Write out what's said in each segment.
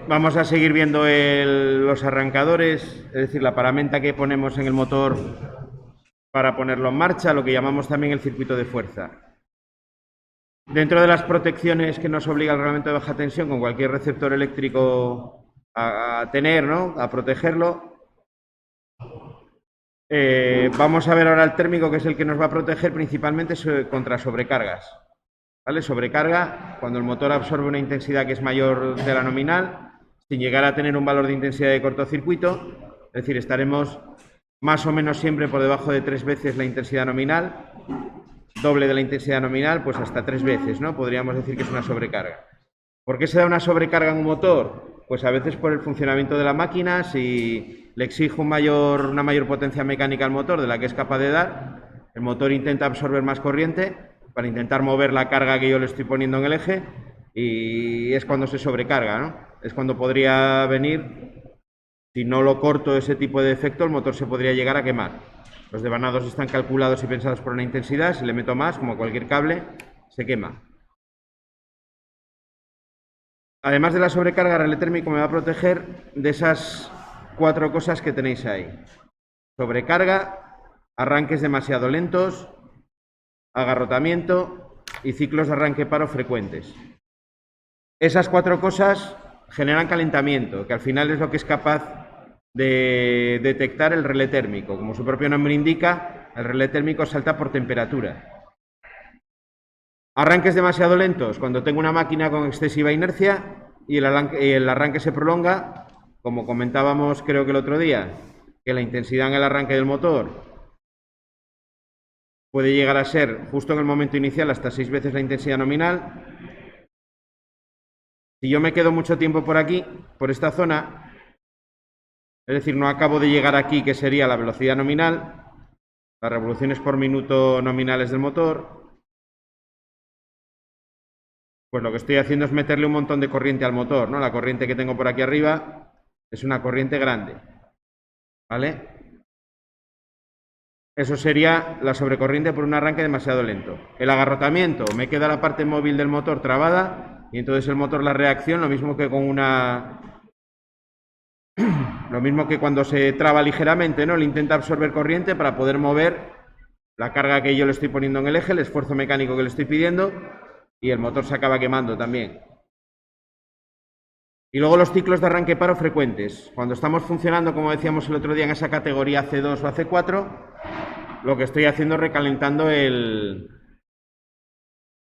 Vamos a seguir viendo los arrancadores, es decir, la paramenta que ponemos en el motor para ponerlo en marcha, lo que llamamos también el circuito de fuerza. Dentro de las protecciones que nos obliga el reglamento de baja tensión con cualquier receptor eléctrico a tener, ¿no?, a protegerlo, vamos a ver ahora el térmico, que es el que nos va a proteger principalmente contra sobrecargas. ¿Vale? Sobrecarga, cuando el motor absorbe una intensidad que es mayor de la nominal, sin llegar a tener un valor de intensidad de cortocircuito, es decir, estaremos más o menos siempre por debajo de 3 veces la intensidad nominal, doble de la intensidad nominal, pues hasta 3 veces, ¿no? Podríamos decir que es una sobrecarga. ¿Por qué se da una sobrecarga en un motor? Pues a veces por el funcionamiento de la máquina, si le exijo una mayor potencia mecánica al motor de la que es capaz de dar, el motor intenta absorber más corriente para intentar mover la carga que yo le estoy poniendo en el eje, y es cuando se sobrecarga, ¿no? Es cuando podría venir, si no lo corto ese tipo de efecto, el motor se podría llegar a quemar. Los devanados están calculados y pensados por una intensidad, si le meto más, como cualquier cable, se quema. Además de la sobrecarga, el relé térmico me va a proteger de esas 4 cosas que tenéis ahí. Sobrecarga, arranques demasiado lentos, agarrotamiento y ciclos de arranque paro frecuentes. Esas 4 cosas generan calentamiento, que al final es lo que es capaz de detectar el relé térmico. Como su propio nombre indica, el relé térmico salta por temperatura. Arranques demasiado lentos, cuando tengo una máquina con excesiva inercia y el arranque se prolonga, como comentábamos creo que el otro día, que la intensidad en el arranque del motor puede llegar a ser, justo en el momento inicial, hasta 6 veces la intensidad nominal. Si yo me quedo mucho tiempo por aquí, por esta zona, es decir, no acabo de llegar aquí, que sería la velocidad nominal, las revoluciones por minuto nominales del motor, pues lo que estoy haciendo es meterle un montón de corriente al motor, ¿no? La corriente que tengo por aquí arriba es una corriente grande, ¿vale? Eso sería la sobrecorriente por un arranque demasiado lento. El agarrotamiento, me queda la parte móvil del motor trabada y entonces el motor, la reacción, lo mismo que lo mismo que cuando se traba ligeramente, ¿no? Le intenta absorber corriente para poder mover la carga que yo le estoy poniendo en el eje, el esfuerzo mecánico que le estoy pidiendo, y el motor se acaba quemando también. Y luego los ciclos de arranque paro frecuentes. Cuando estamos funcionando, como decíamos el otro día, en esa categoría C2 o AC4, lo que estoy haciendo es recalentando el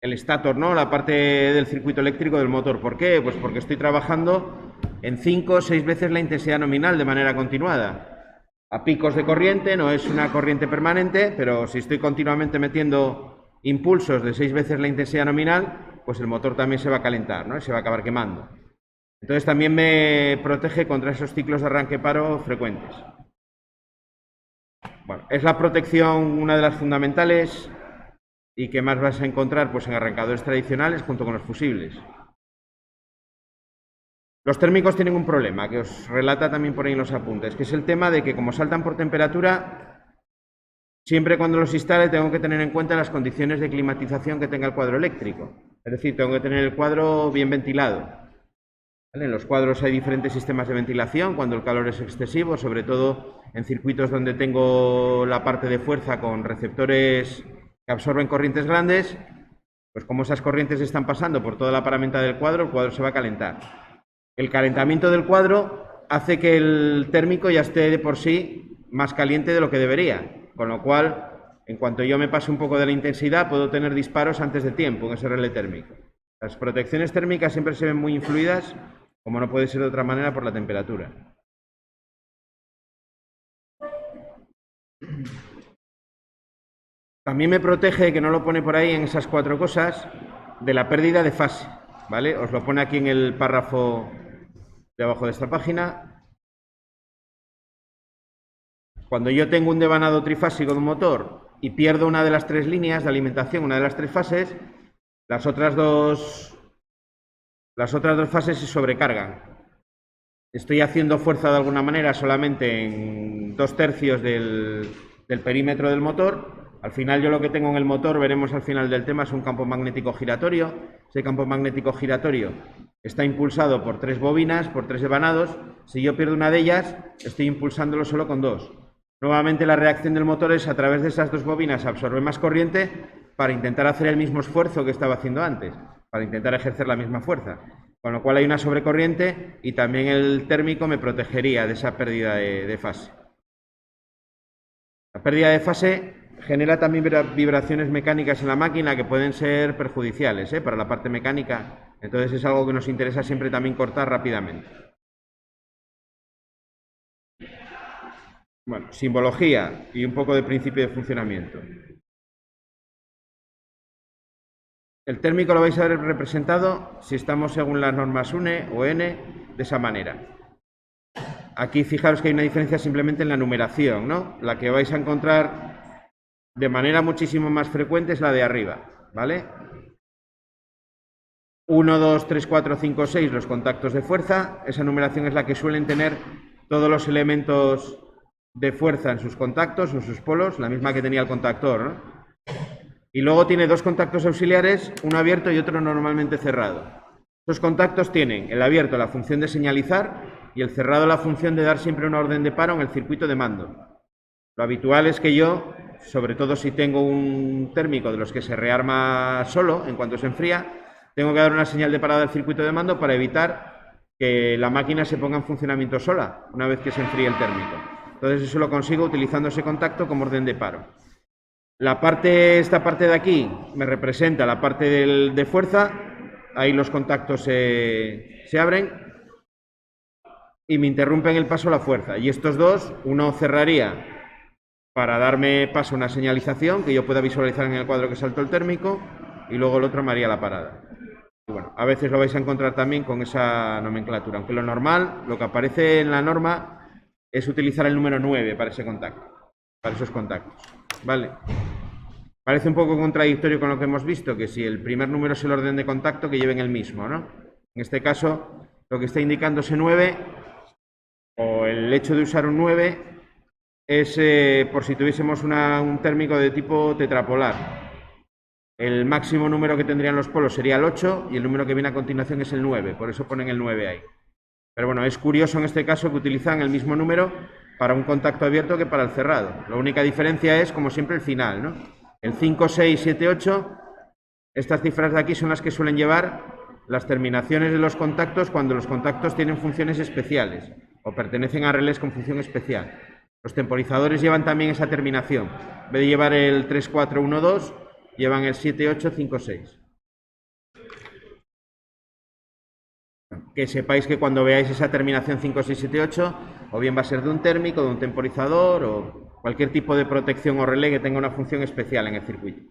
estator, ¿no? La parte del circuito eléctrico del motor. ¿Por qué? Pues porque estoy trabajando en 5 o 6 veces la intensidad nominal de manera continuada. A picos de corriente, no es una corriente permanente, pero si estoy continuamente metiendo impulsos de 6 veces la intensidad nominal, pues el motor también se va a calentar, ¿no? Y se va a acabar quemando. Entonces también me protege contra esos ciclos de arranque paro frecuentes. Bueno, es la protección una de las fundamentales y que más vas a encontrar pues en arrancadores tradicionales junto con los fusibles. Los térmicos tienen un problema que os relata también por ahí en los apuntes, que es el tema de que como saltan por temperatura, siempre cuando los instale tengo que tener en cuenta las condiciones de climatización que tenga el cuadro eléctrico. Es decir, tengo que tener el cuadro bien ventilado. ¿Vale? En los cuadros hay diferentes sistemas de ventilación cuando el calor es excesivo, sobre todo en circuitos donde tengo la parte de fuerza con receptores que absorben corrientes grandes, pues como esas corrientes están pasando por toda la paramenta del cuadro, el cuadro se va a calentar. El calentamiento del cuadro hace que el térmico ya esté de por sí más caliente de lo que debería, con lo cual, en cuanto yo me pase un poco de la intensidad, puedo tener disparos antes de tiempo en ese relé térmico. Las protecciones térmicas siempre se ven muy influidas, como no puede ser de otra manera, por la temperatura. También me protege, que no lo pone por ahí en esas 4 cosas, de la pérdida de fase, ¿vale? Os lo pone aquí en el párrafo de abajo de esta página. Cuando yo tengo un devanado trifásico de un motor y pierdo una de las 3 líneas de alimentación, una de las 3 fases, las otras dos fases se sobrecargan. Estoy haciendo fuerza de alguna manera solamente en 2/3 del perímetro del motor. Al final yo lo que tengo en el motor, veremos al final del tema, es un campo magnético giratorio. Ese campo magnético giratorio está impulsado por 3 bobinas, por 3 devanados. Si yo pierdo una de ellas, estoy impulsándolo solo con 2. Nuevamente la reacción del motor es a través de esas 2 bobinas absorber más corriente para intentar hacer el mismo esfuerzo que estaba haciendo antes, para intentar ejercer la misma fuerza. Con lo cual hay una sobrecorriente y también el térmico me protegería de esa pérdida de fase. La pérdida de fase genera también vibraciones mecánicas en la máquina que pueden ser perjudiciales para la parte mecánica. Entonces es algo que nos interesa siempre también cortar rápidamente. Bueno, simbología y un poco de principio de funcionamiento. El térmico lo vais a ver representado, si estamos según las normas UNE o N, de esa manera. Aquí fijaros que hay una diferencia simplemente en la numeración, ¿no? La que vais a encontrar de manera muchísimo más frecuente es la de arriba, ¿vale? 1, 2, 3, 4, 5, 6, los contactos de fuerza. Esa numeración es la que suelen tener todos los elementos de fuerza en sus contactos o en sus polos, la misma que tenía el contactor, ¿no? Y luego tiene 2 contactos auxiliares, uno abierto y otro normalmente cerrado. Los contactos tienen el abierto la función de señalizar y el cerrado la función de dar siempre una orden de paro en el circuito de mando. Lo habitual es que yo, sobre todo si tengo un térmico de los que se rearma solo en cuanto se enfría, tengo que dar una señal de parada del circuito de mando para evitar que la máquina se ponga en funcionamiento sola una vez que se enfríe el térmico. Entonces eso lo consigo utilizando ese contacto como orden de paro. Esta parte de aquí me representa la parte de fuerza, ahí los contactos se abren y me interrumpen el paso a la fuerza. Y estos dos, uno cerraría para darme paso a una señalización que yo pueda visualizar en el cuadro que saltó el térmico y luego el otro me haría la parada. Y bueno, a veces lo vais a encontrar también con esa nomenclatura, aunque lo normal, lo que aparece en la norma es utilizar el número 9 para ese contacto, para esos contactos. Vale. Parece un poco contradictorio con lo que hemos visto, que si el primer número es el orden de contacto, que lleven el mismo, ¿no? En este caso, lo que está indicando ese 9, o el hecho de usar un 9, es por si tuviésemos un térmico de tipo tetrapolar. El máximo número que tendrían los polos sería el 8 y el número que viene a continuación es el 9, por eso ponen el 9 ahí. Pero bueno, es curioso en este caso que utilizan el mismo número para un contacto abierto que para el cerrado. La única diferencia es, como siempre, el final, ¿no? El 5, 6, 7, 8, estas cifras de aquí son las que suelen llevar las terminaciones de los contactos cuando los contactos tienen funciones especiales o pertenecen a relés con función especial. Los temporizadores llevan también esa terminación. En vez de llevar el 3, 4, 1, 2, llevan el 7, 8, 5, 6. Que sepáis que cuando veáis esa terminación 5, 6, 7, 8, o bien va a ser de un térmico, de un temporizador o cualquier tipo de protección o relé que tenga una función especial en el circuito.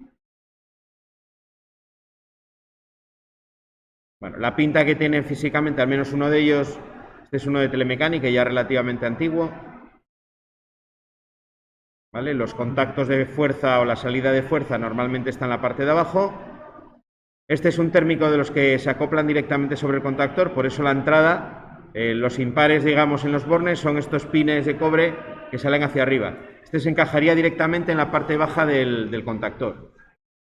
Bueno, la pinta que tienen físicamente, al menos uno de ellos, este es uno de telemecánica ya relativamente antiguo. ¿Vale? Los contactos de fuerza o la salida de fuerza normalmente están en la parte de abajo. Este es un térmico de los que se acoplan directamente sobre el contactor, por eso la entrada, los impares, digamos, en los bornes son estos pines de cobre que salen hacia arriba. Este se encajaría directamente en la parte baja del contactor.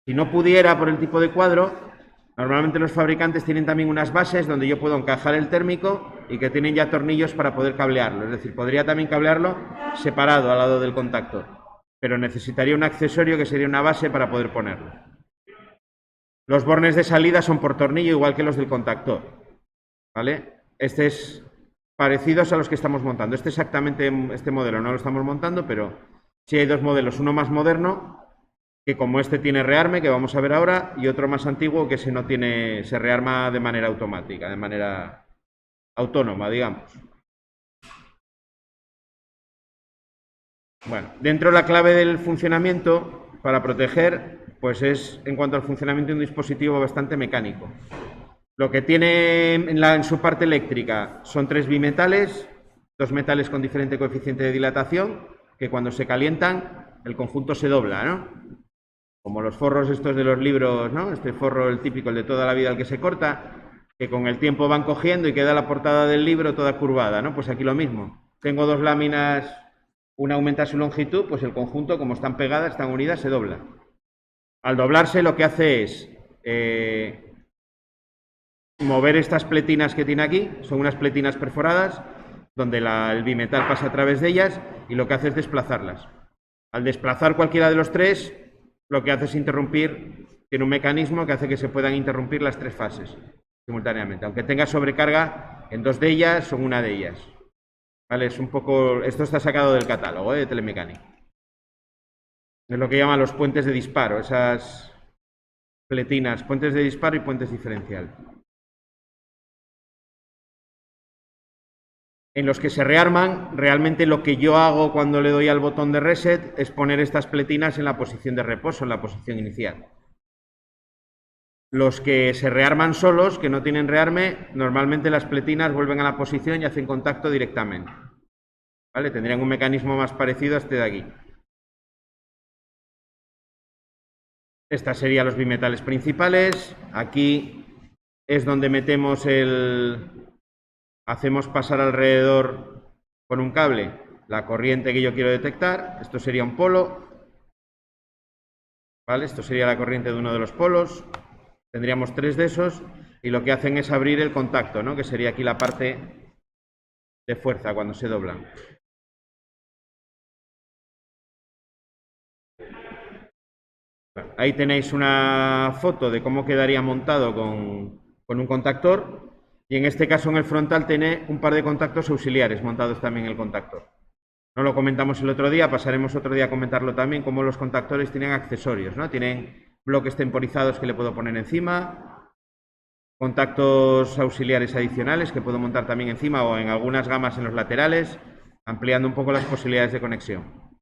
Si no pudiera, por el tipo de cuadro, normalmente los fabricantes tienen también unas bases donde yo puedo encajar el térmico y que tienen ya tornillos para poder cablearlo. Es decir, podría también cablearlo separado al lado del contactor, pero necesitaría un accesorio que sería una base para poder ponerlo. Los bornes de salida son por tornillo, igual que los del contactor, ¿vale? Este es parecidos a los que estamos montando. Exactamente este modelo no lo estamos montando, pero sí hay dos modelos. Uno más moderno, que como este tiene rearme, que vamos a ver ahora, y otro más antiguo que ese no tiene, se rearma de manera automática, de manera autónoma, digamos. Bueno, dentro de la clave del funcionamiento, para proteger, pues es en cuanto al funcionamiento de un dispositivo bastante mecánico. Lo que tiene en su parte eléctrica son 3 bimetales, 2 metales con diferente coeficiente de dilatación, que cuando se calientan el conjunto se dobla, ¿no? Como los forros estos de los libros, ¿no? Este forro, el típico, el de toda la vida, el que se corta, que con el tiempo van cogiendo y queda la portada del libro toda curvada, ¿no? Pues aquí lo mismo. Tengo 2 láminas, una aumenta su longitud, pues el conjunto, como están pegadas, están unidas, se dobla. Al doblarse lo que hace es mover estas pletinas que tiene aquí, son unas pletinas perforadas, donde el bimetal pasa a través de ellas y lo que hace es desplazarlas. Al desplazar cualquiera de los tres, lo que hace es interrumpir, tiene un mecanismo que hace que se puedan interrumpir las tres fases simultáneamente. Aunque tenga sobrecarga en dos de ellas o en una de ellas. ¿Vale? Es un poco, esto está sacado del catálogo de Telemecánica. Es lo que llaman los puentes de disparo, esas pletinas, puentes de disparo y puentes diferencial. En los que se rearman, realmente lo que yo hago cuando le doy al botón de reset es poner estas pletinas en la posición de reposo, en la posición inicial. Los que se rearman solos, que no tienen rearme, normalmente las pletinas vuelven a la posición y hacen contacto directamente. ¿Vale? Tendrían un mecanismo más parecido a este de aquí. Estos serían los bimetales principales. Aquí es donde metemos hacemos pasar alrededor con un cable la corriente que yo quiero detectar. Esto sería un polo. ¿Vale? Esto sería la corriente de uno de los polos. Tendríamos tres de esos y lo que hacen es abrir el contacto, ¿no? Que sería aquí la parte de fuerza cuando se doblan. Ahí tenéis una foto de cómo quedaría montado con un contactor y en este caso en el frontal tiene un par de contactos auxiliares montados también en el contactor. No lo comentamos el otro día, pasaremos otro día a comentarlo también, cómo los contactores tienen accesorios, ¿no? Tienen bloques temporizados que le puedo poner encima, contactos auxiliares adicionales que puedo montar también encima o en algunas gamas en los laterales, ampliando un poco las posibilidades de conexión.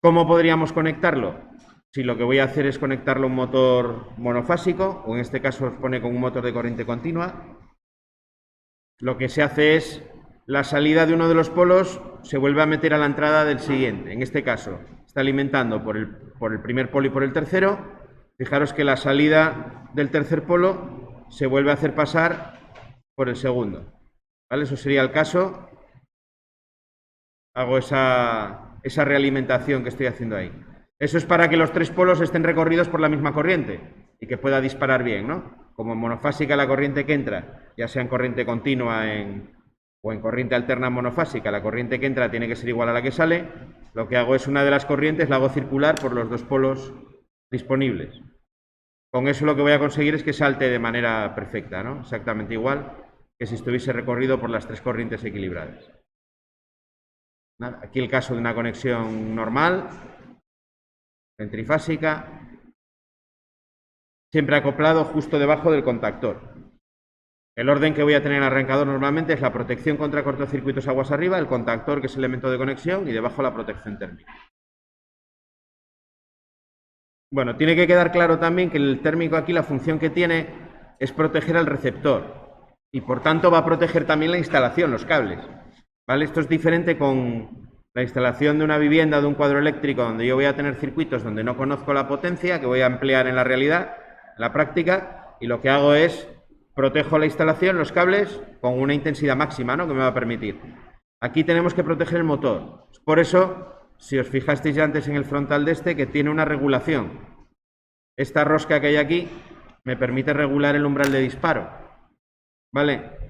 ¿Cómo podríamos conectarlo? Si lo que voy a hacer es conectarlo a un motor monofásico, o en este caso os pone con un motor de corriente continua, lo que se hace es la salida de uno de los polos se vuelve a meter a la entrada del siguiente. En este caso está alimentando por el primer polo y por el tercero. Fijaros que la salida del tercer polo se vuelve a hacer pasar por el segundo. ¿Vale? Eso sería el caso. Hago esa realimentación que estoy haciendo ahí. Eso es para que los tres polos estén recorridos por la misma corriente y que pueda disparar bien, ¿no? Como en monofásica la corriente que entra, ya sea en corriente continua o en corriente alterna monofásica, la corriente que entra tiene que ser igual a la que sale. Lo que hago es una de las corrientes, la hago circular por los dos polos disponibles. Con eso lo que voy a conseguir es que salte de manera perfecta, ¿no? Exactamente igual que si estuviese recorrido por las tres corrientes equilibradas. Aquí el caso de una conexión normal, trifásica, siempre acoplado justo debajo del contactor. El orden que voy a tener en el arrancador normalmente es la protección contra cortocircuitos aguas arriba, el contactor que es el elemento de conexión y debajo la protección térmica. Bueno, tiene que quedar claro también que el térmico aquí la función que tiene es proteger al receptor y por tanto va a proteger también la instalación, los cables. ¿Vale? Esto es diferente con la instalación de una vivienda o de un cuadro eléctrico donde yo voy a tener circuitos donde no conozco la potencia que voy a emplear en la realidad, en la práctica, y lo que hago es protejo la instalación, los cables, con una intensidad máxima, ¿no? Que me va a permitir. Aquí tenemos que proteger el motor. Por eso, si os fijasteis ya antes en el frontal de este, que tiene una regulación. Esta rosca que hay aquí me permite regular el umbral de disparo. ¿Vale?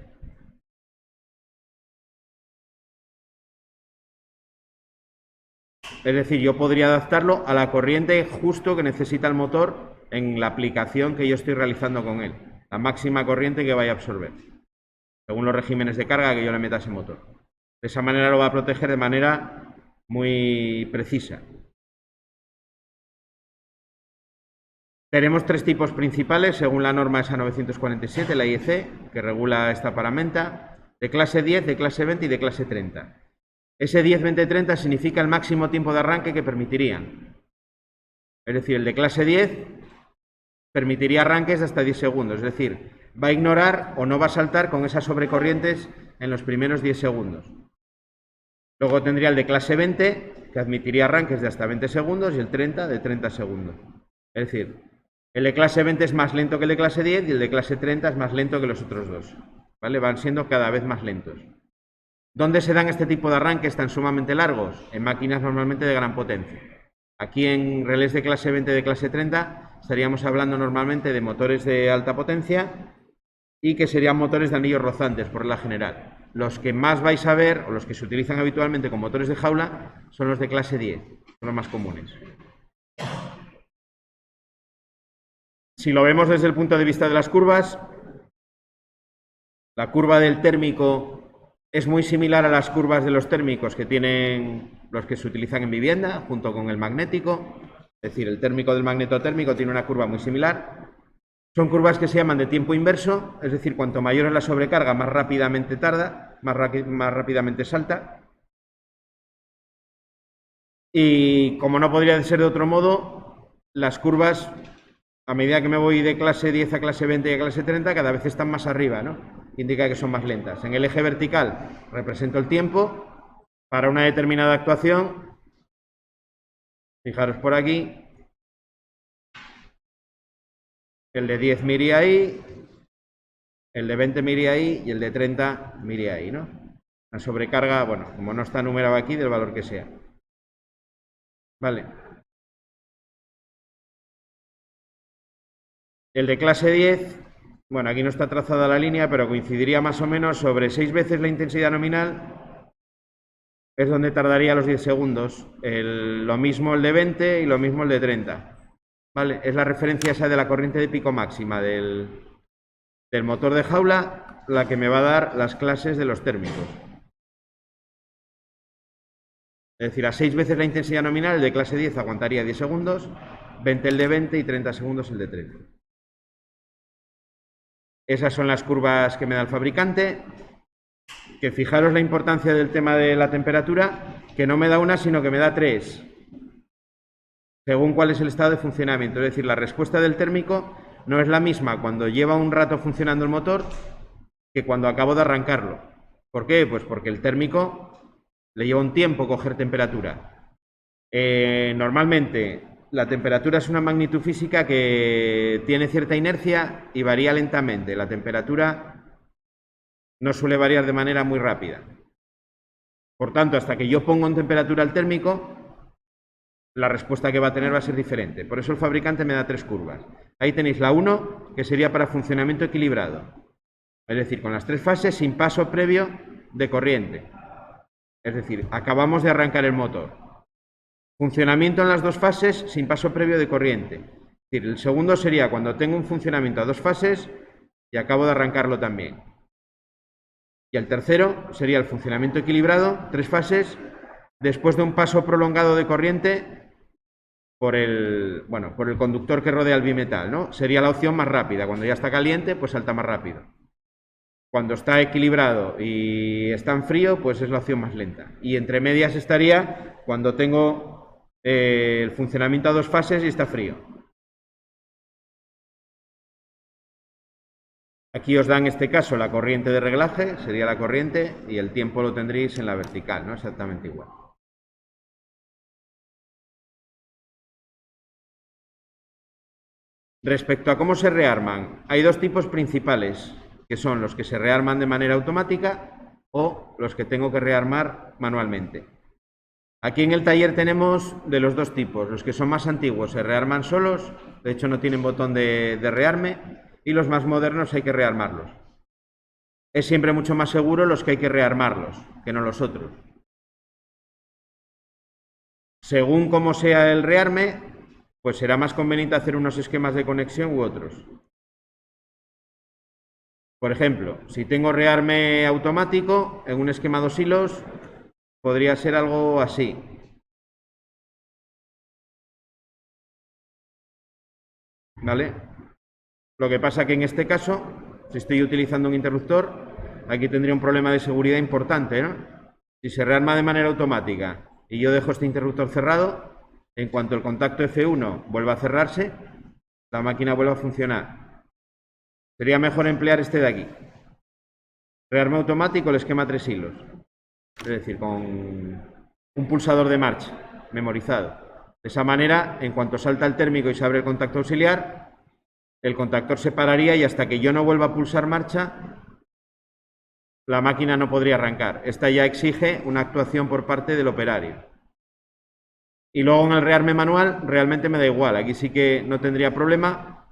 Es decir, yo podría adaptarlo a la corriente justo que necesita el motor en la aplicación que yo estoy realizando con él. La máxima corriente que vaya a absorber, según los regímenes de carga que yo le meta a ese motor. De esa manera lo va a proteger de manera muy precisa. Tenemos tres tipos principales, según la norma ESA 947, la IEC, que regula esta paramenta, de clase 10, de clase 20 y de clase 30. Ese 10, 20, 30 significa el máximo tiempo de arranque que permitirían. Es decir, el de clase 10 permitiría arranques de hasta 10 segundos, es decir, va a ignorar o no va a saltar con esas sobrecorrientes en los primeros 10 segundos. Luego tendría el de clase 20, que admitiría arranques de hasta 20 segundos, y el 30 de 30 segundos. Es decir, el de clase 20 es más lento que el de clase 10 y el de clase 30 es más lento que los otros dos. ¿Vale? Van siendo cada vez más lentos. ¿Dónde se dan este tipo de arranques tan sumamente largos? En máquinas normalmente de gran potencia. Aquí en relés de clase 20 y de clase 30 estaríamos hablando normalmente de motores de alta potencia y que serían motores de anillos rozantes, por regla general. Los que más vais a ver, o los que se utilizan habitualmente con motores de jaula, son los de clase 10, son los más comunes. Si lo vemos desde el punto de vista de las curvas, la curva del térmico es muy similar a las curvas de los térmicos que tienen los que se utilizan en vivienda, junto con el magnético. Es decir, el térmico del magnetotérmico tiene una curva muy similar. Son curvas que se llaman de tiempo inverso, es decir, cuanto mayor es la sobrecarga, más rápidamente tarda, más rápidamente salta. Y como no podría ser de otro modo, las curvas, a medida que me voy de clase 10 a clase 20 y a clase 30, cada vez están más arriba, ¿no? Indica que son más lentas. En el eje vertical represento el tiempo para una determinada actuación. Fijaros por aquí. El de 10 me iría ahí, el de 20 me iría ahí y el de 30 me iría ahí, ¿no? La sobrecarga, bueno, como no está numerado aquí, del valor que sea. Vale. El de clase 10, bueno, aquí no está trazada la línea, pero coincidiría más o menos sobre 6 veces la intensidad nominal, es donde tardaría los 10 segundos. Lo mismo el de 20 y lo mismo el de 30. ¿Vale? Es la referencia esa de la corriente de pico máxima del motor de jaula, la que me va a dar las clases de los térmicos. Es decir, a 6 veces la intensidad nominal, el de clase 10 aguantaría 10 segundos, 20 el de 20 y 30 segundos el de 30. Esas son las curvas que me da el fabricante. Que fijaros la importancia del tema de la temperatura, que no me da una, sino que me da 3. Según cuál es el estado de funcionamiento. Es decir, la respuesta del térmico no es la misma cuando lleva un rato funcionando el motor que cuando acabo de arrancarlo. ¿Por qué? Pues porque el térmico le lleva un tiempo coger temperatura. Normalmente la temperatura es una magnitud física que tiene cierta inercia y varía lentamente. La temperatura no suele variar de manera muy rápida. Por tanto, hasta que yo pongo en temperatura el térmico, la respuesta que va a tener va a ser diferente. Por eso el fabricante me da 3 curvas. Ahí tenéis la 1, que sería para funcionamiento equilibrado. Es decir, con las 3 fases sin paso previo de corriente. Es decir, acabamos de arrancar el motor. Funcionamiento en las 2 fases sin paso previo de corriente. Es decir, el segundo sería cuando tengo un funcionamiento a 2 fases y acabo de arrancarlo también. Y el tercero sería el funcionamiento equilibrado, 3 fases, después de un paso prolongado de corriente por el conductor que rodea el bimetal, ¿no? Sería la opción más rápida. Cuando ya está caliente, pues salta más rápido. Cuando está equilibrado y está en frío, pues es la opción más lenta. Y entre medias estaría cuando tengo el funcionamiento a 2 fases y está frío. Aquí os da en este caso la corriente de reglaje, sería la corriente, y el tiempo lo tendréis en la vertical, ¿no? Exactamente igual. Respecto a cómo se rearman, hay 2 tipos principales, que son los que se rearman de manera automática o los que tengo que rearmar manualmente. Aquí en el taller tenemos de los 2 tipos. Los que son más antiguos se rearman solos, de hecho no tienen botón de rearme, y los más modernos hay que rearmarlos. Es siempre mucho más seguro los que hay que rearmarlos, que no los otros. Según cómo sea el rearme, pues será más conveniente hacer unos esquemas de conexión u otros. Por ejemplo, si tengo rearme automático en un esquema 2 hilos, podría ser algo así. ¿Vale? Lo que pasa que en este caso, si estoy utilizando un interruptor, aquí tendría un problema de seguridad importante, ¿no? Si se rearma de manera automática y yo dejo este interruptor cerrado, en cuanto el contacto F1 vuelva a cerrarse, la máquina vuelve a funcionar. Sería mejor emplear este de aquí. Rearme automático, el esquema 3 hilos. Es decir, con un pulsador de marcha memorizado. De esa manera, en cuanto salta el térmico y se abre el contacto auxiliar, el contactor se pararía y hasta que yo no vuelva a pulsar marcha, la máquina no podría arrancar. Esta ya exige una actuación por parte del operario. Y luego en el rearme manual realmente me da igual. Aquí sí que no tendría problema,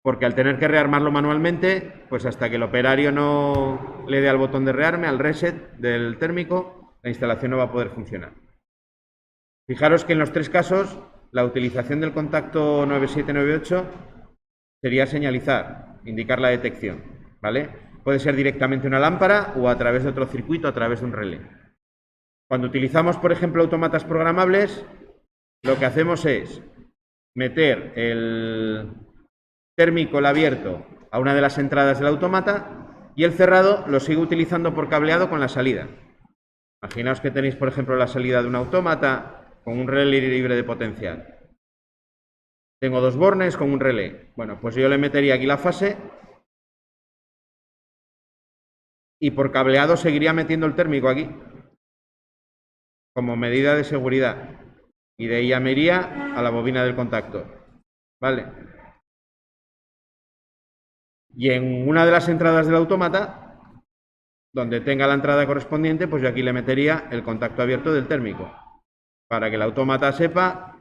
porque al tener que rearmarlo manualmente, pues hasta que el operario no le dé al botón de rearme, al reset del térmico, la instalación no va a poder funcionar. Fijaros que en los tres casos la utilización del contacto 9798 sería señalizar, indicar la detección, ¿vale? Puede ser directamente una lámpara o a través de otro circuito, a través de un relé. Cuando utilizamos, por ejemplo, autómatas programables, lo que hacemos es meter el térmico, el abierto, a una de las entradas del autómata y el cerrado lo sigo utilizando por cableado con la salida. Imaginaos que tenéis, por ejemplo, la salida de un autómata con un relé libre de potencial. Tengo dos bornes con un relé. Bueno, pues yo le metería aquí la fase y por cableado seguiría metiendo el térmico aquí como medida de seguridad. Y de ahí ya me iría a la bobina del contacto. ¿Vale? Y en una de las entradas del autómata, donde tenga la entrada correspondiente, pues yo aquí le metería el contacto abierto del térmico, para que el autómata sepa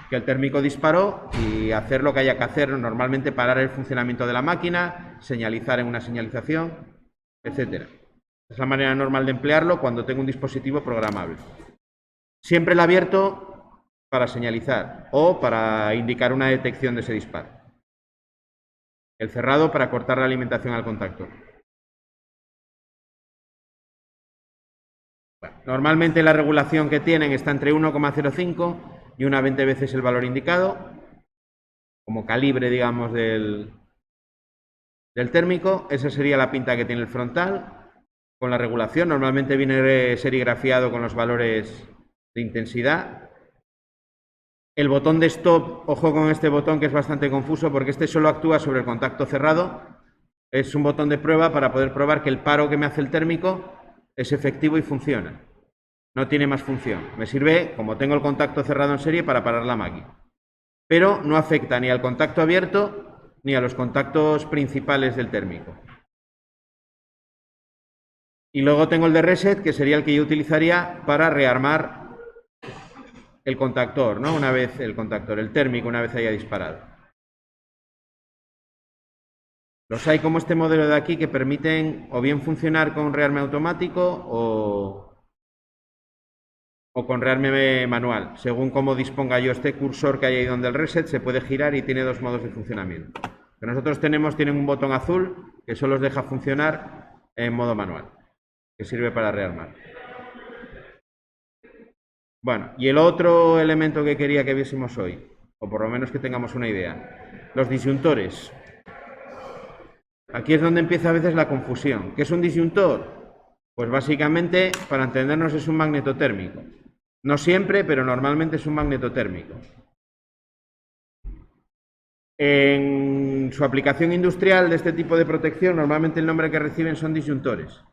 que el térmico disparó y hacer lo que haya que hacer, normalmente parar el funcionamiento de la máquina, señalizar en una señalización, etcétera. Es la manera normal de emplearlo cuando tengo un dispositivo programable. Siempre el abierto para señalizar o para indicar una detección de ese disparo. El cerrado para cortar la alimentación al contacto. Bueno, normalmente la regulación que tienen está entre 1,05 y unas 20 veces el valor indicado, como calibre, digamos, del térmico. Esa sería la pinta que tiene el frontal, con la regulación. Normalmente viene serigrafiado con los valores de intensidad. El botón de stop, ojo con este botón que es bastante confuso, porque este solo actúa sobre el contacto cerrado. Es un botón de prueba para poder probar que el paro que me hace el térmico es efectivo y funciona. No tiene más función. Me sirve, como tengo el contacto cerrado en serie, para parar la máquina. Pero no afecta ni al contacto abierto ni a los contactos principales del térmico. Y luego tengo el de reset, que sería el que yo utilizaría para rearmar el contactor, ¿no? Una vez el contactor, el térmico, una vez haya disparado. Los hay como este modelo de aquí que permiten o bien funcionar con rearme automático o con rearme manual. Según cómo disponga yo este cursor que hay ahí donde el reset, se puede girar y tiene dos modos de funcionamiento. Que nosotros tienen un botón azul que solo os deja funcionar en modo manual, que sirve para rearmar. Bueno, y el otro elemento que quería que viésemos hoy, o por lo menos que tengamos una idea, los disyuntores. Aquí es donde empieza a veces la confusión. ¿Qué es un disyuntor? Pues básicamente, para entendernos, es un magnetotérmico. No siempre, pero normalmente es un magnetotérmico. En su aplicación industrial de este tipo de protección, normalmente el nombre que reciben son disyuntores.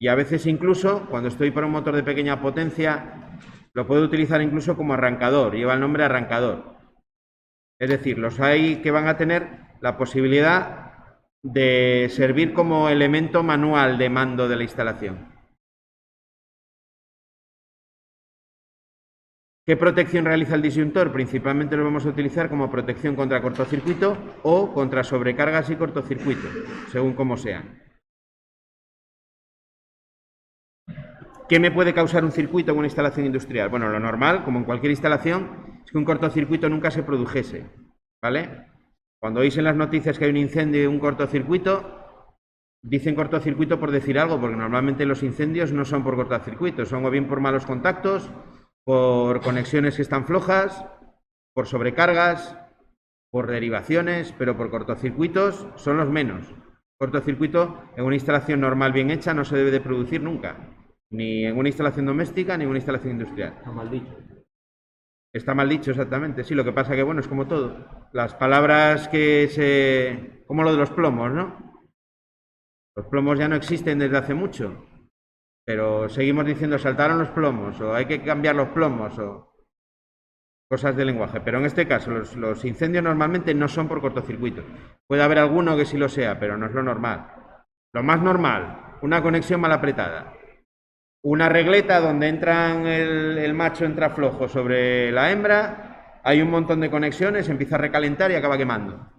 Y a veces incluso, cuando estoy para un motor de pequeña potencia, lo puedo utilizar incluso como arrancador, lleva el nombre arrancador. Es decir, los hay que van a tener la posibilidad de servir como elemento manual de mando de la instalación. ¿Qué protección realiza el disyuntor? Principalmente lo vamos a utilizar como protección contra cortocircuito o contra sobrecargas y cortocircuito, según como sean. ¿Qué me puede causar un circuito en una instalación industrial? Bueno, lo normal, como en cualquier instalación, es que un cortocircuito nunca se produjese, ¿vale? Cuando oís en las noticias que hay un incendio y un cortocircuito, dicen cortocircuito por decir algo, porque normalmente los incendios no son por cortocircuito, son o bien por malos contactos, por conexiones que están flojas, por sobrecargas, por derivaciones, pero por cortocircuitos son los menos. Cortocircuito en una instalación normal bien hecha no se debe de producir nunca, ni en una instalación doméstica ni en una instalación industrial. Está mal dicho. Está mal dicho, exactamente. Sí, lo que pasa que, bueno, es como todo. Las palabras que se... como lo de los plomos, ¿no? Los plomos ya no existen desde hace mucho. Pero seguimos diciendo saltaron los plomos, o hay que cambiar los plomos, o cosas de lenguaje. Pero en este caso, los incendios normalmente no son por cortocircuito. Puede haber alguno que sí lo sea, pero no es lo normal. Lo más normal, una conexión mal apretada. una regleta donde el macho entra flojo sobre la hembra, hay un montón de conexiones, empieza a recalentar y acaba quemando.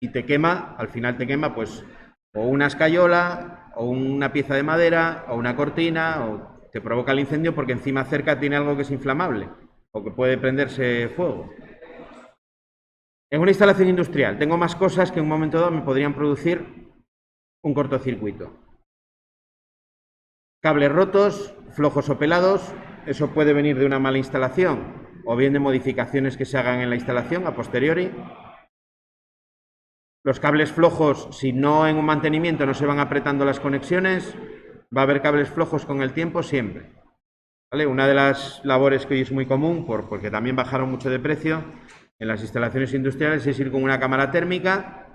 Y te quema, al final te quema pues o una escayola, o una pieza de madera, o una cortina, o te provoca el incendio porque encima cerca tiene algo que es inflamable, o que puede prenderse fuego. Es una instalación industrial. Tengo más cosas que en un momento dado me podrían producir un cortocircuito. Cables rotos, flojos o pelados, eso puede venir de una mala instalación o bien de modificaciones que se hagan en la instalación a posteriori. Los cables flojos, si no en un mantenimiento no se van apretando las conexiones, va a haber cables flojos con el tiempo siempre. ¿Vale? Una de las labores que hoy es muy común, porque también bajaron mucho de precio en las instalaciones industriales, es ir con una cámara térmica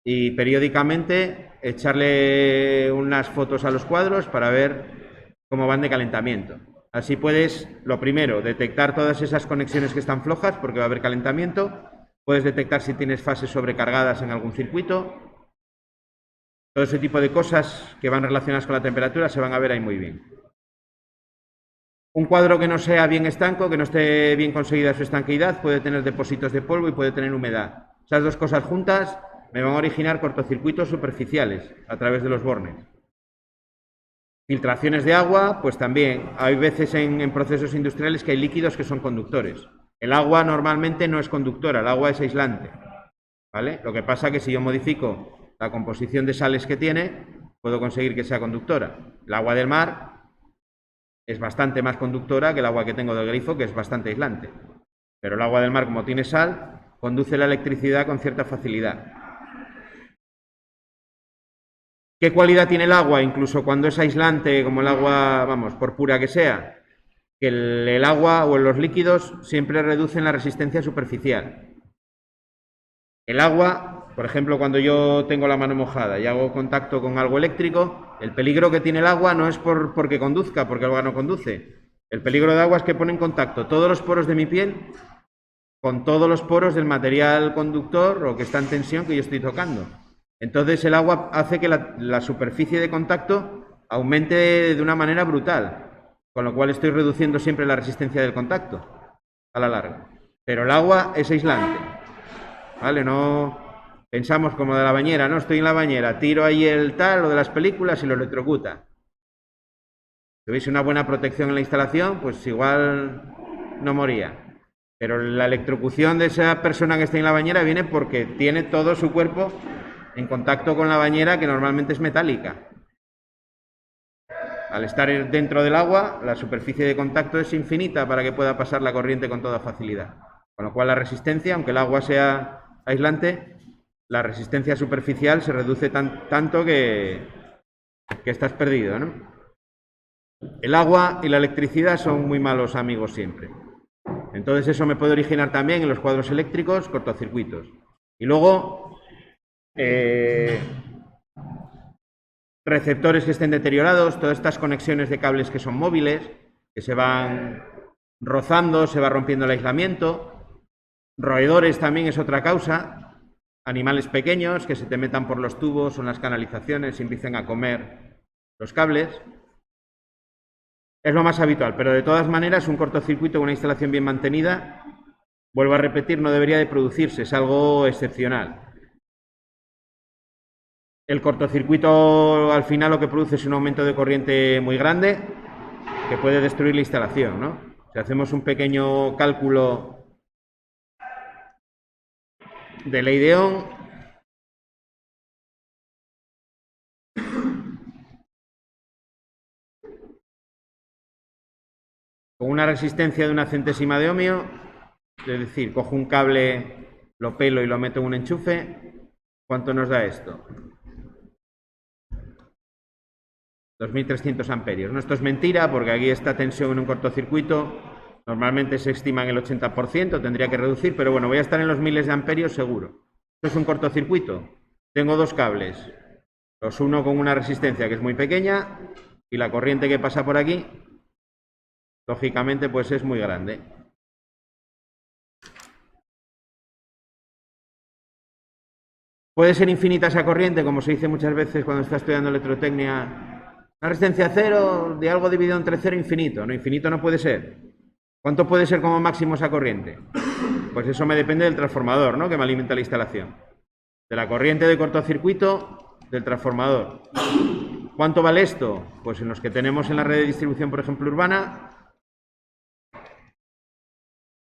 y periódicamente echarle unas fotos a los cuadros para ver cómo van de calentamiento. Así puedes, lo primero, detectar todas esas conexiones que están flojas porque va a haber calentamiento. Puedes detectar si tienes fases sobrecargadas en algún circuito. Todo ese tipo de cosas que van relacionadas con la temperatura se van a ver ahí muy bien. Un cuadro que no sea bien estanco, que no esté bien conseguida su estanqueidad, puede tener depósitos de polvo y puede tener humedad. Esas dos cosas juntas me van a originar cortocircuitos superficiales a través de los bornes. Filtraciones de agua, pues también hay veces en procesos industriales que hay líquidos que son conductores. El agua normalmente no es conductora, el agua es aislante, ¿vale? Lo que pasa es que si yo modifico la composición de sales que tiene, puedo conseguir que sea conductora. El agua del mar es bastante más conductora que el agua que tengo del grifo, que es bastante aislante. Pero el agua del mar, como tiene sal, conduce la electricidad con cierta facilidad. ¿Qué cualidad tiene el agua? Incluso cuando es aislante, como el agua, vamos, por pura que sea, que el agua o los líquidos siempre reducen la resistencia superficial. El agua, por ejemplo, cuando yo tengo la mano mojada y hago contacto con algo eléctrico, el peligro que tiene el agua no es porque conduzca, porque el agua no conduce. El peligro de agua es que pone en contacto todos los poros de mi piel con todos los poros del material conductor o que está en tensión que yo estoy tocando. Entonces el agua hace que la superficie de contacto aumente de una manera brutal, con lo cual estoy reduciendo siempre la resistencia del contacto a la larga. Pero el agua es aislante, ¿vale? No pensamos como de la bañera, ¿no? Estoy en la bañera, tiro ahí el tal o de las películas y lo electrocuta. Si hubiese una buena protección en la instalación, pues igual no moría. Pero la electrocución de esa persona que está en la bañera viene porque tiene todo su cuerpo en contacto con la bañera, que normalmente es metálica. Al estar dentro del agua, la superficie de contacto es infinita para que pueda pasar la corriente con toda facilidad. Con lo cual la resistencia, aunque el agua sea aislante, la resistencia superficial se reduce tanto que estás perdido, ¿no? El agua y la electricidad son muy malos amigos siempre. Entonces eso me puede originar también en los cuadros eléctricos cortocircuitos. Y luego receptores que estén deteriorados, todas estas conexiones de cables que son móviles, que se van rozando, se va rompiendo el aislamiento. Roedores también es otra causa. Animales pequeños que se te metan por los tubos o en las canalizaciones y empiecen a comer los cables. Es lo más habitual, pero de todas maneras un cortocircuito o una instalación bien mantenida, vuelvo a repetir, no debería de producirse, es algo excepcional. El cortocircuito al final lo que produce es un aumento de corriente muy grande que puede destruir la instalación, ¿no? Si hacemos un pequeño cálculo de ley de Ohm, con una resistencia de una centésima de ohmio, es decir, cojo un cable, lo pelo y lo meto en un enchufe, ¿cuánto nos da esto? 2300 amperios. No, esto es mentira porque aquí esta tensión en un cortocircuito normalmente se estima en el 80%, tendría que reducir, pero bueno, voy a estar en los miles de amperios seguro. Esto es un cortocircuito. Tengo dos cables, los uno con una resistencia que es muy pequeña y la corriente que pasa por aquí, lógicamente, pues es muy grande. Puede ser infinita esa corriente, como se dice muchas veces cuando está estudiando electrotecnia, Una resistencia cero de algo dividido entre cero e infinito. No, infinito no puede ser. ¿Cuánto puede ser como máximo esa corriente? Pues eso me depende del transformador, ¿no?, que me alimenta la instalación. De la corriente de cortocircuito del transformador. ¿Cuánto vale esto? Pues en los que tenemos en la red de distribución, por ejemplo, urbana,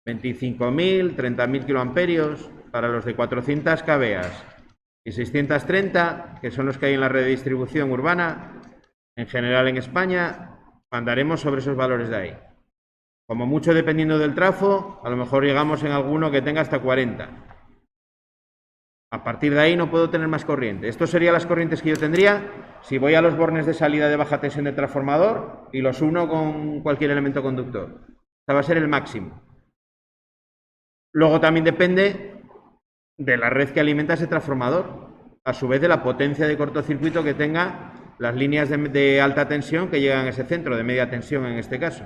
25.000, 30.000 kiloamperios. Para los de 400 kVA y 630, que son los que hay en la red de distribución urbana, en general en España, andaremos sobre esos valores de ahí. Como mucho, dependiendo del trafo, a lo mejor llegamos en alguno que tenga hasta 40. A partir de ahí no puedo tener más corriente. Estos serían las corrientes que yo tendría si voy a los bornes de salida de baja tensión de transformador y los uno con cualquier elemento conductor. Este va a ser el máximo. Luego también depende de la red que alimenta ese transformador, a su vez de la potencia de cortocircuito que tenga las líneas de alta tensión que llegan a ese centro, de media tensión en este caso,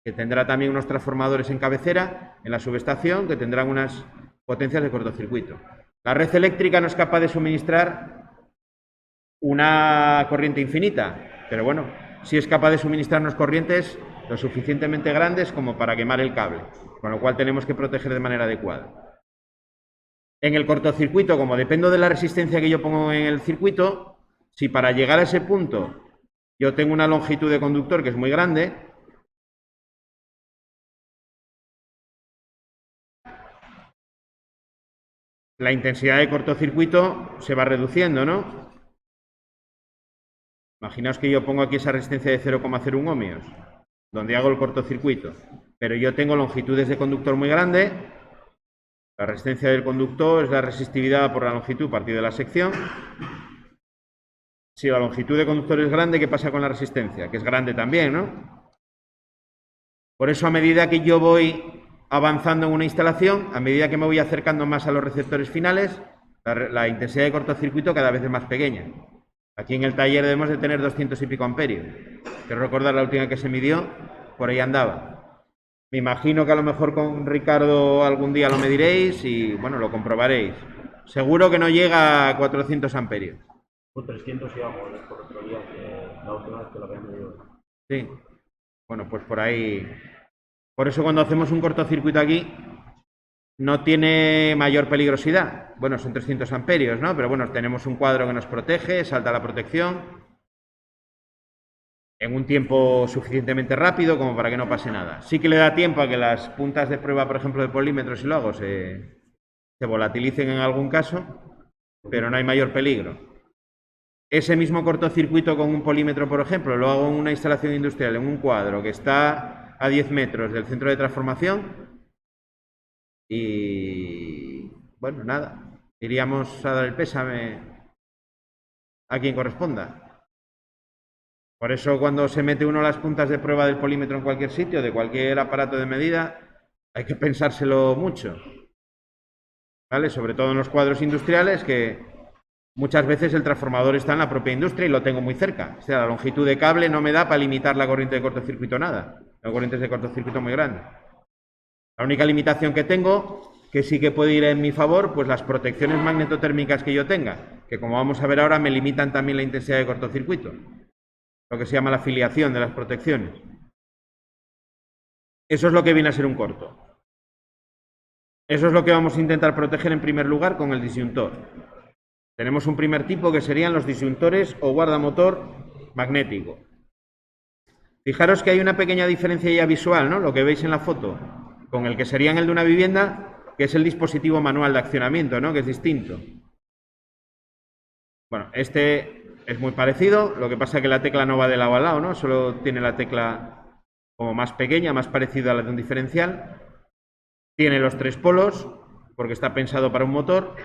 que tendrá también unos transformadores en cabecera, en la subestación, que tendrán unas potencias de cortocircuito. La red eléctrica no es capaz de suministrar una corriente infinita, pero bueno, sí es capaz de suministrarnos corrientes lo suficientemente grandes como para quemar el cable, con lo cual tenemos que proteger de manera adecuada. En el cortocircuito, como dependo de la resistencia que yo pongo en el circuito, si para llegar a ese punto yo tengo una longitud de conductor que es muy grande, la intensidad de cortocircuito se va reduciendo, ¿no? Imaginaos que yo pongo aquí esa resistencia de 0,01 ohmios, donde hago el cortocircuito, pero yo tengo longitudes de conductor muy grandes. La resistencia del conductor es la resistividad por la longitud partido de la sección. Si la longitud de conductor es grande, ¿qué pasa con la resistencia? Que es grande también, ¿no? Por eso, a medida que yo voy avanzando en una instalación, a medida que me voy acercando más a los receptores finales, la intensidad de cortocircuito cada vez es más pequeña. Aquí en el taller debemos de tener 200 y pico amperios. Quiero recordar la última que se midió, por ahí andaba. Me imagino que a lo mejor con Ricardo algún día lo mediréis y, bueno, lo comprobaréis. Seguro que no llega a 400 amperios. Por 300 y algo, por otro día, la última vez que lo había medido. Sí. Bueno, pues por ahí. Por eso cuando hacemos un cortocircuito aquí, no tiene mayor peligrosidad. Bueno, son 300 amperios, ¿no? Pero bueno, tenemos un cuadro que nos protege, salta la protección en un tiempo suficientemente rápido como para que no pase nada. Sí que le da tiempo a que las puntas de prueba, por ejemplo, de polímetro, si lo hago, se volatilicen en algún caso, pero no hay mayor peligro. Ese mismo cortocircuito con un polímetro, por ejemplo, lo hago en una instalación industrial, en un cuadro que está a 10 metros del centro de transformación y, bueno, nada, iríamos a dar el pésame a quien corresponda. Por eso, cuando se mete uno las puntas de prueba del polímetro en cualquier sitio, de cualquier aparato de medida, hay que pensárselo mucho, ¿vale? Sobre todo en los cuadros industriales, que muchas veces el transformador está en la propia industria y lo tengo muy cerca. O sea, la longitud de cable no me da para limitar la corriente de cortocircuito nada. Tengo corrientes de cortocircuito muy grandes. La única limitación que tengo, que sí que puede ir en mi favor, pues las protecciones magnetotérmicas que yo tenga, que como vamos a ver ahora me limitan también la intensidad de cortocircuito. Lo que se llama la filiación de las protecciones. Eso es lo que viene a ser un corto. Eso es lo que vamos a intentar proteger en primer lugar con el disyuntor. Tenemos un primer tipo que serían los disyuntores o guardamotor magnético. Fijaros que hay una pequeña diferencia ya visual, ¿no? Lo que veis en la foto, con el que serían el de una vivienda, que es el dispositivo manual de accionamiento, ¿no? Que es distinto. Bueno, este es muy parecido, lo que pasa es que la tecla no va de lado a lado, ¿no? Solo tiene la tecla como más pequeña, más parecida a la de un diferencial. Tiene los 3 polos, porque está pensado para un motor.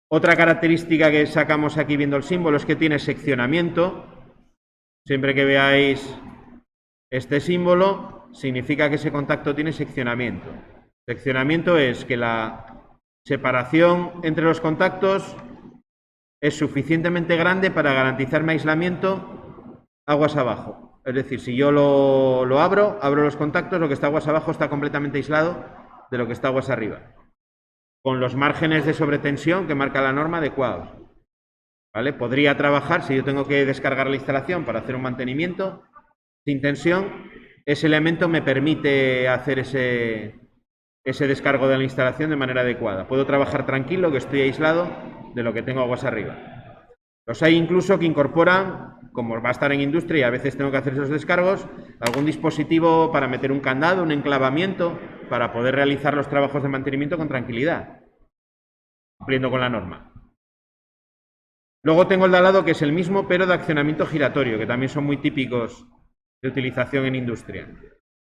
Otra característica que sacamos aquí viendo el símbolo es que tiene seccionamiento. Siempre que veáis este símbolo, significa que ese contacto tiene seccionamiento. Seccionamiento es que la separación entre los contactos es suficientemente grande para garantizarme aislamiento aguas abajo. Es decir, si yo lo abro los contactos, lo que está aguas abajo está completamente aislado de lo que está aguas arriba, con los márgenes de sobretensión que marca la norma adecuados. ¿vale? Podría trabajar, si yo tengo que descargar la instalación para hacer un mantenimiento sin tensión, ese elemento me permite hacer ese descargo de la instalación de manera adecuada. Puedo trabajar tranquilo, que estoy aislado de lo que tengo aguas arriba. Los hay incluso que incorporan, como va a estar en industria y a veces tengo que hacer esos descargos, algún dispositivo para meter un candado, un enclavamiento, para poder realizar los trabajos de mantenimiento con tranquilidad, cumpliendo con la norma. Luego tengo el de al lado, que es el mismo, pero de accionamiento giratorio, que también son muy típicos de utilización en industria.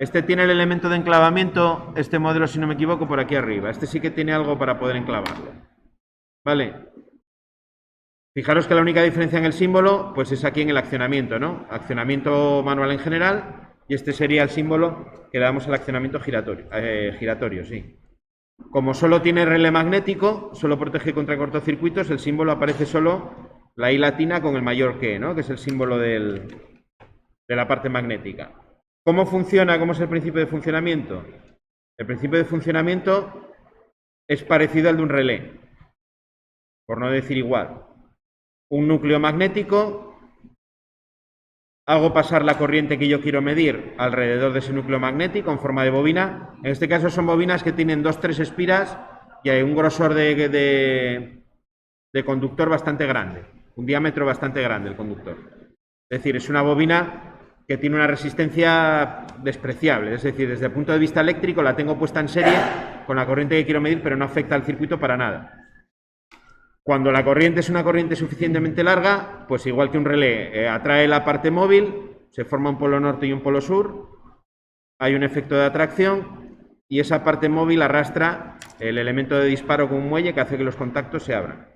Este tiene el elemento de enclavamiento, este modelo, si no me equivoco, por aquí arriba. Este sí que tiene algo para poder enclavarlo. ¿Vale? Fijaros que la única diferencia en el símbolo, pues es aquí en el accionamiento, ¿no? Accionamiento manual en general, y este sería el símbolo que le damos al accionamiento giratorio, sí. Como solo tiene relé magnético, solo protege contra cortocircuitos, el símbolo aparece solo la I latina con el mayor que, ¿no? Que es el símbolo de la parte magnética. ¿Cómo funciona? ¿Cómo es el principio de funcionamiento? El principio de funcionamiento es parecido al de un relé, por no decir igual. Un núcleo magnético, hago pasar la corriente que yo quiero medir alrededor de ese núcleo magnético en forma de bobina. En este caso son bobinas que tienen 2-3 espiras y hay un grosor de conductor bastante grande, un diámetro bastante grande el conductor. Es decir, es una bobina que tiene una resistencia despreciable, es decir, desde el punto de vista eléctrico la tengo puesta en serie con la corriente que quiero medir, pero no afecta al circuito para nada. Cuando la corriente es una corriente suficientemente larga, pues igual que un relé, atrae la parte móvil, se forma un polo norte y un polo sur, hay un efecto de atracción y esa parte móvil arrastra el elemento de disparo con un muelle que hace que los contactos se abran.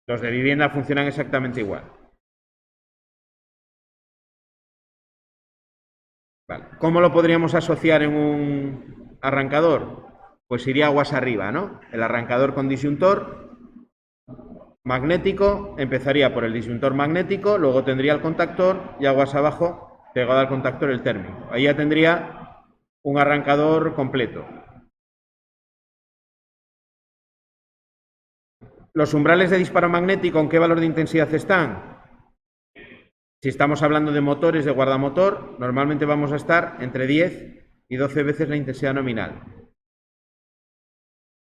Los de vivienda funcionan exactamente igual. Vale. ¿Cómo lo podríamos asociar en un arrancador? Pues iría aguas arriba, ¿no? El arrancador con disyuntor magnético empezaría por el disyuntor magnético, luego tendría el contactor y aguas abajo pegado al contactor el térmico. Ahí ya tendría un arrancador completo. Los umbrales de disparo magnético, ¿en qué valor de intensidad están? Si estamos hablando de motores de guardamotor, normalmente vamos a estar entre 10 y 12 veces la intensidad nominal.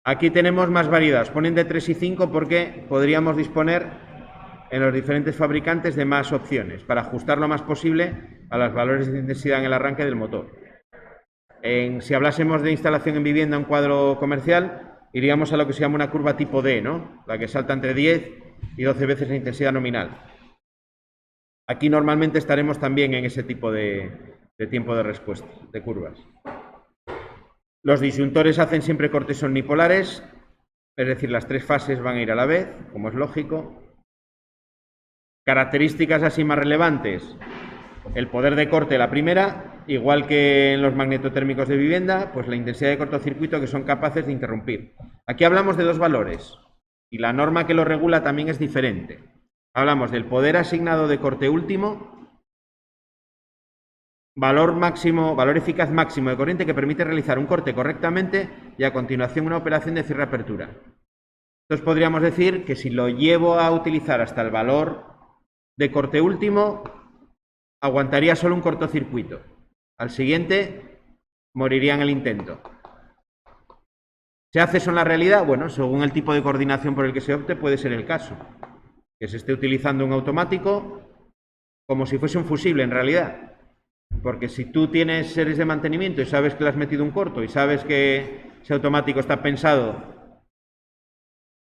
Aquí tenemos más variedades, ponen de 3 y 5 porque podríamos disponer en los diferentes fabricantes de más opciones para ajustar lo más posible a los valores de intensidad en el arranque del motor. Si hablásemos de instalación en vivienda, un cuadro comercial, iríamos a lo que se llama una curva tipo D, ¿no? La que salta entre 10 y 12 veces la intensidad nominal. Aquí normalmente estaremos también en ese tipo de tiempo de respuesta, de curvas. Los disyuntores hacen siempre cortes omnipolares, es decir, las 3 fases van a ir a la vez, como es lógico. Características así más relevantes: el poder de corte, la primera, igual que en los magnetotérmicos de vivienda, pues la intensidad de cortocircuito que son capaces de interrumpir. Aquí hablamos de 2 valores y la norma que lo regula también es diferente. Hablamos del poder asignado de corte último, valor eficaz máximo de corriente que permite realizar un corte correctamente y a continuación una operación de cierre-apertura. Entonces podríamos decir que si lo llevo a utilizar hasta el valor de corte último, aguantaría solo un cortocircuito. Al siguiente, moriría en el intento. ¿Se hace eso en la realidad? Bueno, según el tipo de coordinación por el que se opte, puede ser el caso. Que se esté utilizando un automático como si fuese un fusible en realidad. Porque si tú tienes series de mantenimiento y sabes que le has metido un corto y sabes que ese automático está pensado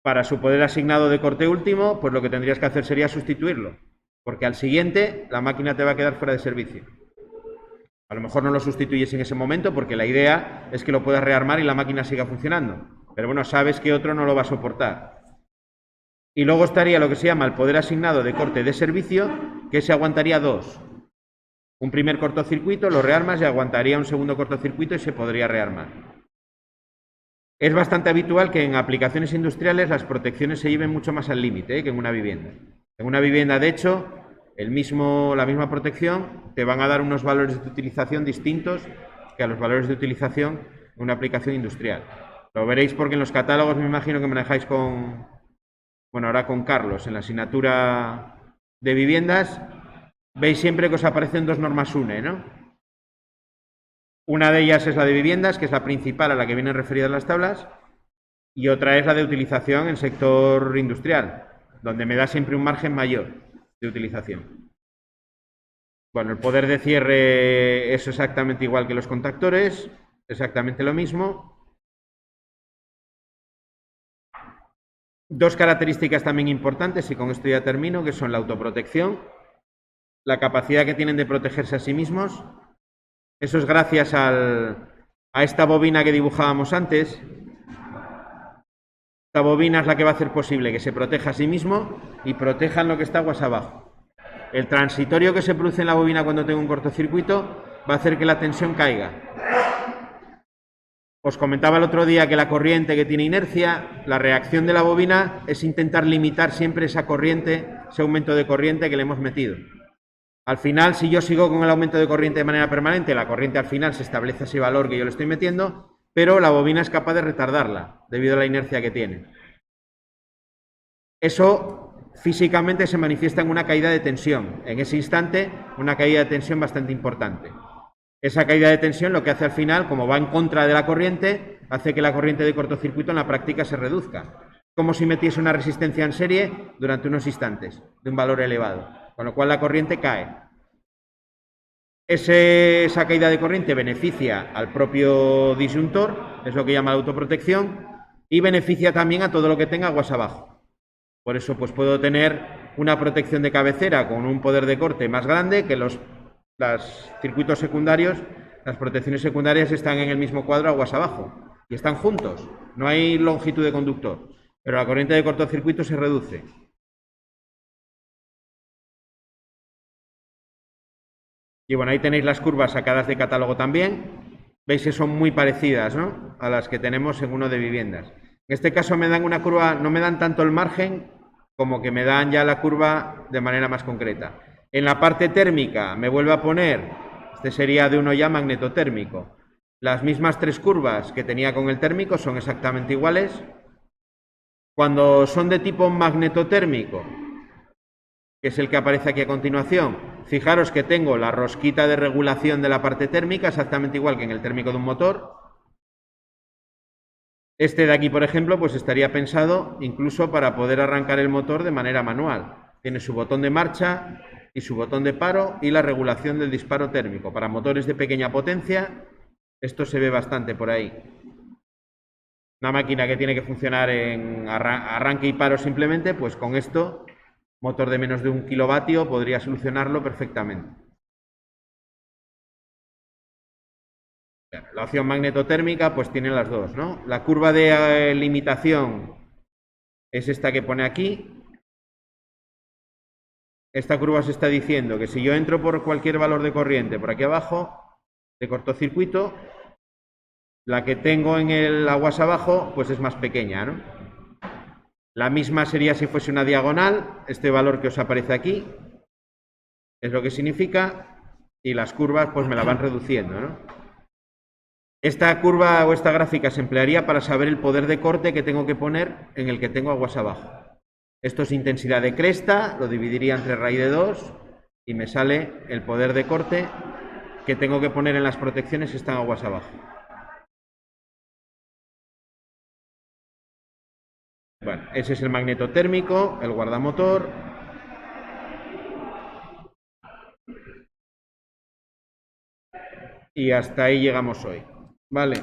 para su poder asignado de corte último, pues lo que tendrías que hacer sería sustituirlo. Porque al siguiente la máquina te va a quedar fuera de servicio. A lo mejor no lo sustituyes en ese momento porque la idea es que lo puedas rearmar y la máquina siga funcionando. Pero bueno, sabes que otro no lo va a soportar. Y luego estaría lo que se llama el poder asignado de corte de servicio, que se aguantaría 2. Un primer cortocircuito, lo rearmas y aguantaría un segundo cortocircuito y se podría rearmar. Es bastante habitual que en aplicaciones industriales las protecciones se lleven mucho más al límite que en una vivienda. En una vivienda, de hecho, la misma protección te van a dar unos valores de utilización distintos que a los valores de utilización en una aplicación industrial. Lo veréis porque en los catálogos me imagino que manejáis con bueno, ahora con Carlos, en la asignatura de viviendas, veis siempre que os aparecen dos normas UNE, ¿no? Una de ellas es la de viviendas, que es la principal a la que vienen referidas las tablas, y otra es la de utilización en sector industrial, donde me da siempre un margen mayor de utilización. Bueno, el poder de cierre es exactamente igual que los contactores, exactamente lo mismo. Dos características también importantes, y con esto ya termino, que son la autoprotección, la capacidad que tienen de protegerse a sí mismos. Eso es gracias a esta bobina que dibujábamos antes. Esta bobina es la que va a hacer posible que se proteja a sí mismo y protejan lo que está aguas abajo. El transitorio que se produce en la bobina cuando tengo un cortocircuito va a hacer que la tensión caiga. Os comentaba el otro día que la corriente que tiene inercia, la reacción de la bobina es intentar limitar siempre esa corriente, ese aumento de corriente que le hemos metido. Al final, si yo sigo con el aumento de corriente de manera permanente, la corriente al final se establece ese valor que yo le estoy metiendo, pero la bobina es capaz de retardarla debido a la inercia que tiene. Eso físicamente se manifiesta en una caída de tensión. En ese instante, una caída de tensión bastante importante. Esa caída de tensión lo que hace al final, como va en contra de la corriente, hace que la corriente de cortocircuito en la práctica se reduzca. Como si metiese una resistencia en serie durante unos instantes, de un valor elevado, con lo cual la corriente cae. Esa caída de corriente beneficia al propio disyuntor, es lo que llama la autoprotección, y beneficia también a todo lo que tenga aguas abajo. Por eso pues puedo tener una protección de cabecera con un poder de corte más grande que los circuitos secundarios. Las protecciones secundarias están en el mismo cuadro aguas abajo y están juntos, no hay longitud de conductor, pero la corriente de cortocircuito se reduce. Y bueno, ahí tenéis las curvas sacadas de catálogo también. Veis que son muy parecidas, ¿no?, a las que tenemos en uno de viviendas. En este caso me dan una curva, no me dan tanto el margen como que me dan ya la curva de manera más concreta. En la parte térmica me vuelve a poner, este sería de uno ya magnetotérmico. Las mismas tres curvas que tenía con el térmico son exactamente iguales. Cuando son de tipo magnetotérmico, que es el que aparece aquí a continuación, fijaros que tengo la rosquita de regulación de la parte térmica exactamente igual que en el térmico de un motor. Este de aquí, por ejemplo, pues estaría pensado incluso para poder arrancar el motor de manera manual. Tiene su botón de marcha y su botón de paro y la regulación del disparo térmico. Para motores de pequeña potencia, esto se ve bastante por ahí. Una máquina que tiene que funcionar en arranque y paro simplemente, pues con esto, motor de menos de 1 kilovatio, podría solucionarlo perfectamente. La opción magnetotérmica pues tiene las dos, ¿no? La curva de limitación es esta que pone aquí. Esta curva se está diciendo que si yo entro por cualquier valor de corriente por aquí abajo, de cortocircuito, la que tengo en el aguas abajo pues es más pequeña, ¿no? La misma sería si fuese una diagonal, este valor que os aparece aquí es lo que significa, y las curvas pues me la van reduciendo, ¿no? Esta curva o esta gráfica se emplearía para saber el poder de corte que tengo que poner en el que tengo aguas abajo. Esto es intensidad de cresta, lo dividiría entre raíz de 2 y me sale el poder de corte que tengo que poner en las protecciones que están aguas abajo. Bueno, ese es el magnetotérmico, el guardamotor. Y hasta ahí llegamos hoy. Vale.